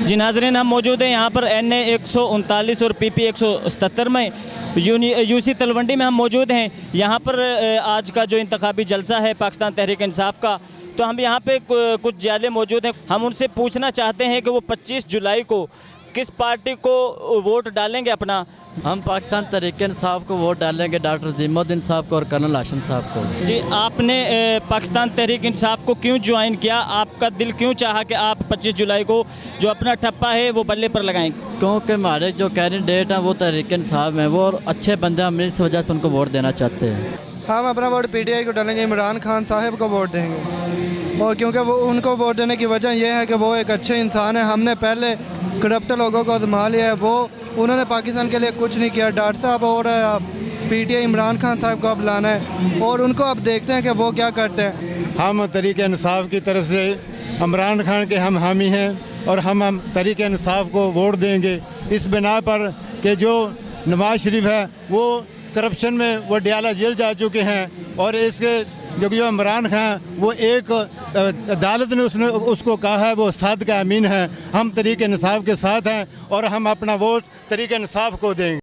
जी नाज़रीन, हम मौजूद हैं यहाँ पर NA 139 और PP 177 में यूसी तलवंडी में हम मौजूद हैं। यहाँ पर आज का जो इंतखाबी जलसा है पाकिस्तान तहरीक इंसाफ का, तो हम यहाँ पे कुछ जाले मौजूद हैं। हम उनसे पूछना चाहते हैं कि वो 25 जुलाई को किस पार्टी को वोट डालेंगे अपना। हम पाकिस्तान तहरीक इंसाफ को वोट डालेंगे, डॉक्टर अज़ीमुद्दीन साहब को और कर्नल हाशिम साहब को। जी, आपने पाकिस्तान तहरीक इंसाफ को क्यों ज्वाइन किया? आपका दिल क्यों चाहा कि आप 25 जुलाई को जो अपना ठप्पा है वो बल्ले पर लगाएं? क्योंकि हमारे जो कैंडिडेट हैं वो तहरीक इंसाफ हैं, वो अच्छे बंदे, हम इस वजह से उनको वोट देना चाहते हैं। हम अपना वोट PTI को डालेंगे, इमरान खान साहब को वोट देंगे। और क्योंकि वो उनको वोट देने की वजह यह है कि वो एक अच्छे इंसान है। हमने पहले करप्ट लोगों को आजमा लिया है, वो उन्होंने पाकिस्तान के लिए कुछ नहीं किया। डॉक्टर साहब और PTI इमरान खान साहब को अब लाना है और उनको अब देखते हैं कि वो क्या करते हैं। हम तहरीक इंसाफ की तरफ से इमरान खान के हम हामी हैं और हम तहरीक इंसाफ को वोट देंगे इस बिना पर कि जो नवाज शरीफ है वो करप्शन में वो डियाला जेल जा चुके हैं और इसके जो इमरान खान वो एक अदालत ने उसको कहा है वो सादिक अमीन है। हम तहरीक इंसाफ के साथ हैं और हम अपना वोट तहरीक इंसाफ को देंगे।